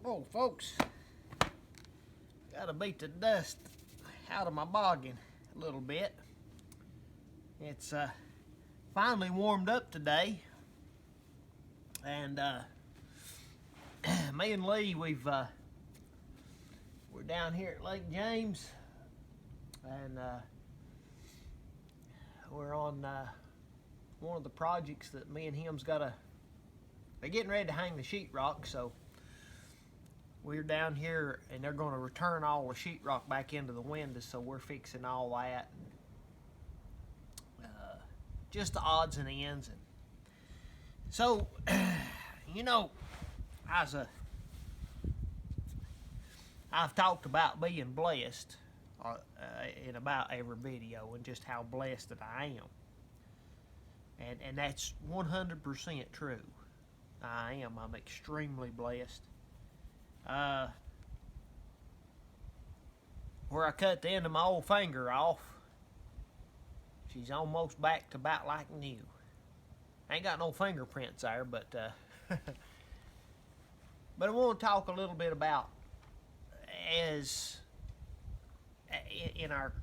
Hello, folks. Gotta beat the dust out of my boggin a little bit. It's finally warmed up today, and me and Lee, we're down here at Lake James, and we're on one of the projects that me and him's they're getting ready to hang the sheetrock, so we're down here and they're going to return all the sheetrock back into the windows, so we're fixing all that. Just the odds and ends. And so, you know, I've talked about being blessed in about every video, and just how blessed that I am. And that's 100% true. I am. I'm extremely blessed. Where I cut the end of my old finger off, she's almost back to about like new. I ain't got no fingerprints there, but but I want to talk a little bit about in our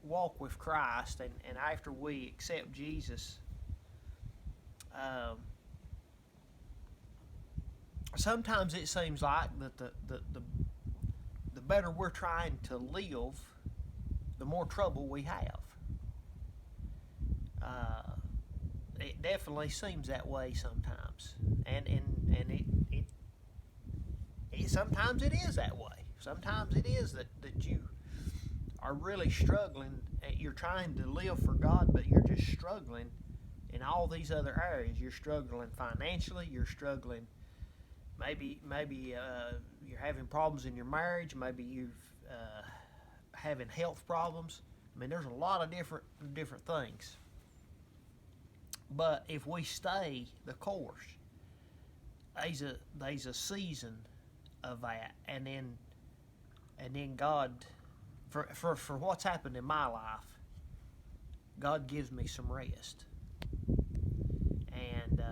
walk with Christ, and after we accept Jesus. Sometimes it seems like that the better we're trying to live, the more trouble we have. It definitely seems that way sometimes, and it sometimes it is that way. Sometimes it is that you are really struggling. You're trying to live for God, but you're just struggling in all these other areas. You're struggling financially. You're struggling. Maybe you're having problems in your marriage. Maybe you're having health problems. I mean, there's a lot of different things. But if we stay the course, there's a season of that, and then God, for what's happened in my life, God gives me some rest, and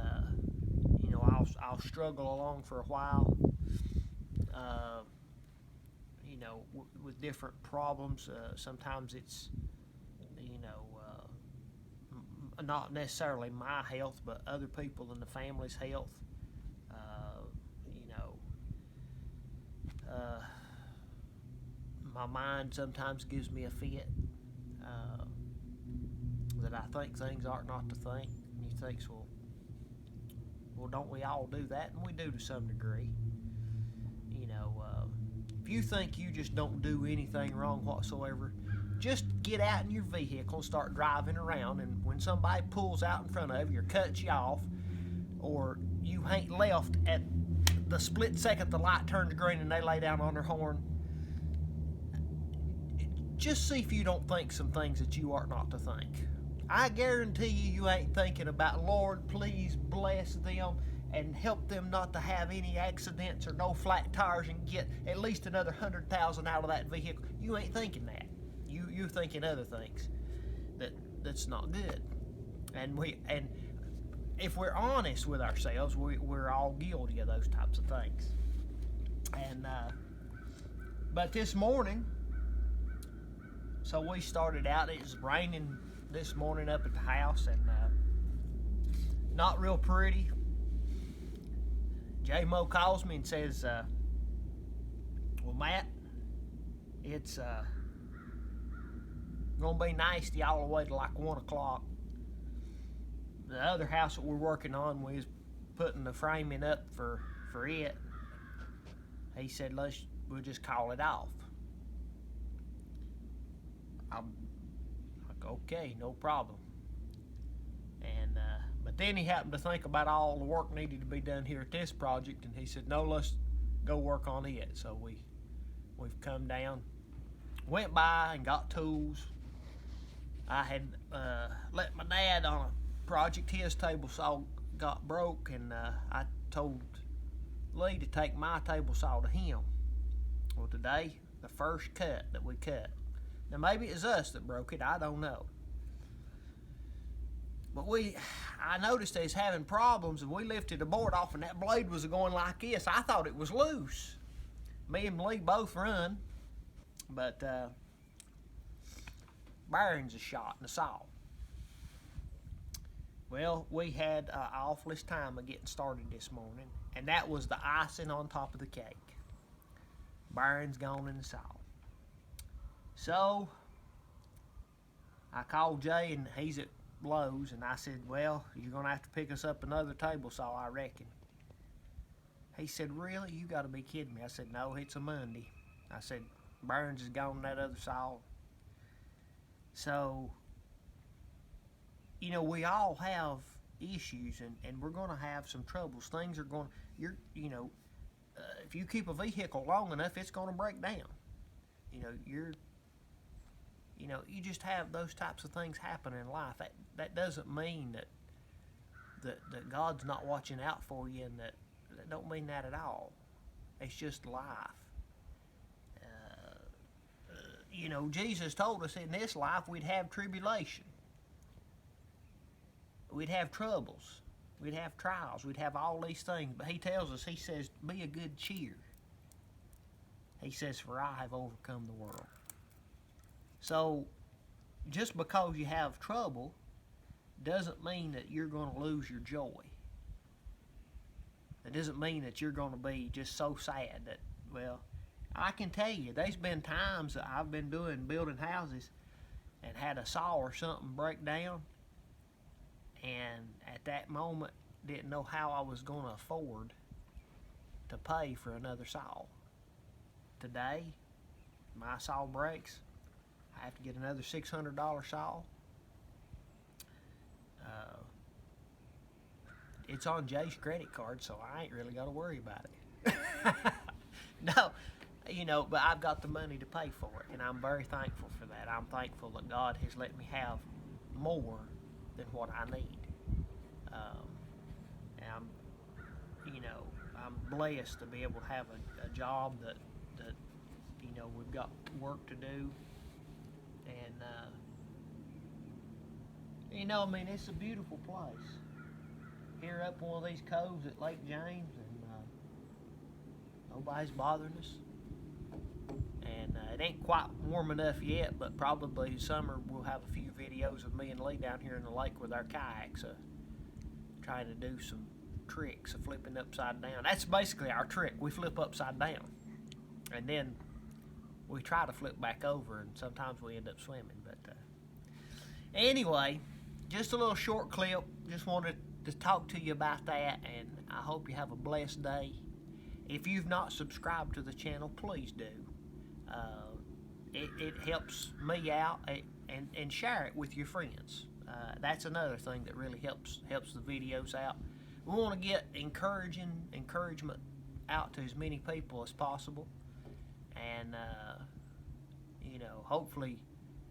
you know, I'll struggle along for a while, you know, with different problems. Sometimes it's, you know, not necessarily my health, but other people in the family's health. You know, my mind sometimes gives me a fit, that I think things ought not to think. And you think, well, don't we all do that? And we do to some degree. You know, if you think you just don't do anything wrong whatsoever, just get out in your vehicle and start driving around, and when somebody pulls out in front of you or cuts you off, or you ain't left at the split second the light turns green and they lay down on their horn, just see if you don't think some things that you ought not to think. I guarantee you ain't thinking about, Lord, please bless them and help them not to have any accidents or no flat tires and get at least another 100,000 out of that vehicle. You ain't thinking that. You're thinking other things that's not good. And if we're honest with ourselves, we're all guilty of those types of things. And but this morning, so we started out. It was raining this morning up at the house, and not real pretty. J-Mo calls me and says, well, Matt, it's gonna be nasty all the way to like 1 o'clock. The other house that we're working on, we was putting the framing up for it. He said, we'll just call it off. I'm like, okay, no problem. And but then he happened to think about all the work needed to be done here at this project, and he said, no, let's go work on it. So we've come down, went by and got tools. I had let my dad on a project. His table saw got broke, and I told Lee to take my table saw to him. Well, today, the first cut that we cut. Now, maybe it's us that broke it. I don't know. But I noticed they was having problems, and we lifted the board off, and that blade was going like this. I thought it was loose. Me and Lee both run, but bearings are shot in the saw. Well, we had an awfulest time of getting started this morning, and that was the icing on top of the cake. Bearings gone in the saw. So I called Jay, and he's at Lowe's, and I said, well, you're going to have to pick us up another table saw, I reckon. He said, really? You got to be kidding me. I said, no, it's a Monday. I said, bearings is gone in that other saw. So, you know, we all have issues, and we're going to have some troubles. Things are going, if you keep a vehicle long enough, it's going to break down. You just have those types of things happen in life. That doesn't mean that God's not watching out for you, and that don't mean that at all. It's just life. Jesus told us in this life we'd have tribulation. We'd have troubles. We'd have trials. We'd have all these things. But he tells us, he says, be a good cheer. He says, for I have overcome the world. So, just because you have trouble doesn't mean that you're going to lose your joy. It doesn't mean that you're going to be just so sad that, well, I can tell you, there's been times that I've been building houses and had a saw or something break down, and at that moment didn't know how I was going to afford to pay for another saw. Today, my saw breaks, I have to get another $600 saw. It's on Jay's credit card, so I ain't really got to worry about it. No, but I've got the money to pay for it, and I'm very thankful for that. I'm thankful that God has let me have more than what I need. And I'm blessed to be able to have a job that we've got work to do, and it's a beautiful place. Here up one of these coves at Lake James, and nobody's bothering us. And it ain't quite warm enough yet, but probably in summer we'll have a few videos of me and Lee down here in the lake with our kayaks, trying to do some tricks of flipping upside down. That's basically our trick. We flip upside down, and then we try to flip back over, and sometimes we end up swimming. But anyway, just a little short clip. Just wanted to talk to you about that, and I hope you have a blessed day. If you've not subscribed to the channel, please do. It helps me out, and share it with your friends. That's another thing that really helps the videos out. We want to get encouragement out to as many people as possible, and hopefully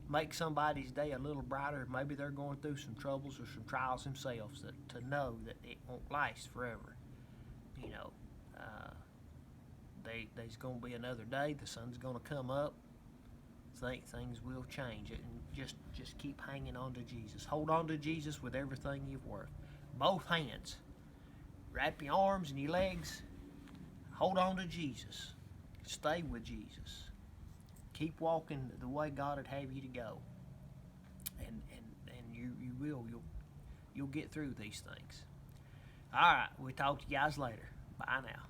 make somebody's day a little brighter. Maybe they're going through some troubles or some trials themselves, to know that it won't last forever. There's going to be another day. The sun's going to come up. Things will change. And just keep hanging on to Jesus. Hold on to Jesus with everything you've worth. Both hands. Wrap your arms and your legs. Hold on to Jesus. Stay with Jesus. Keep walking the way God would have you to go. And you'll get through these things. All right, we'll talk to you guys later. Bye now.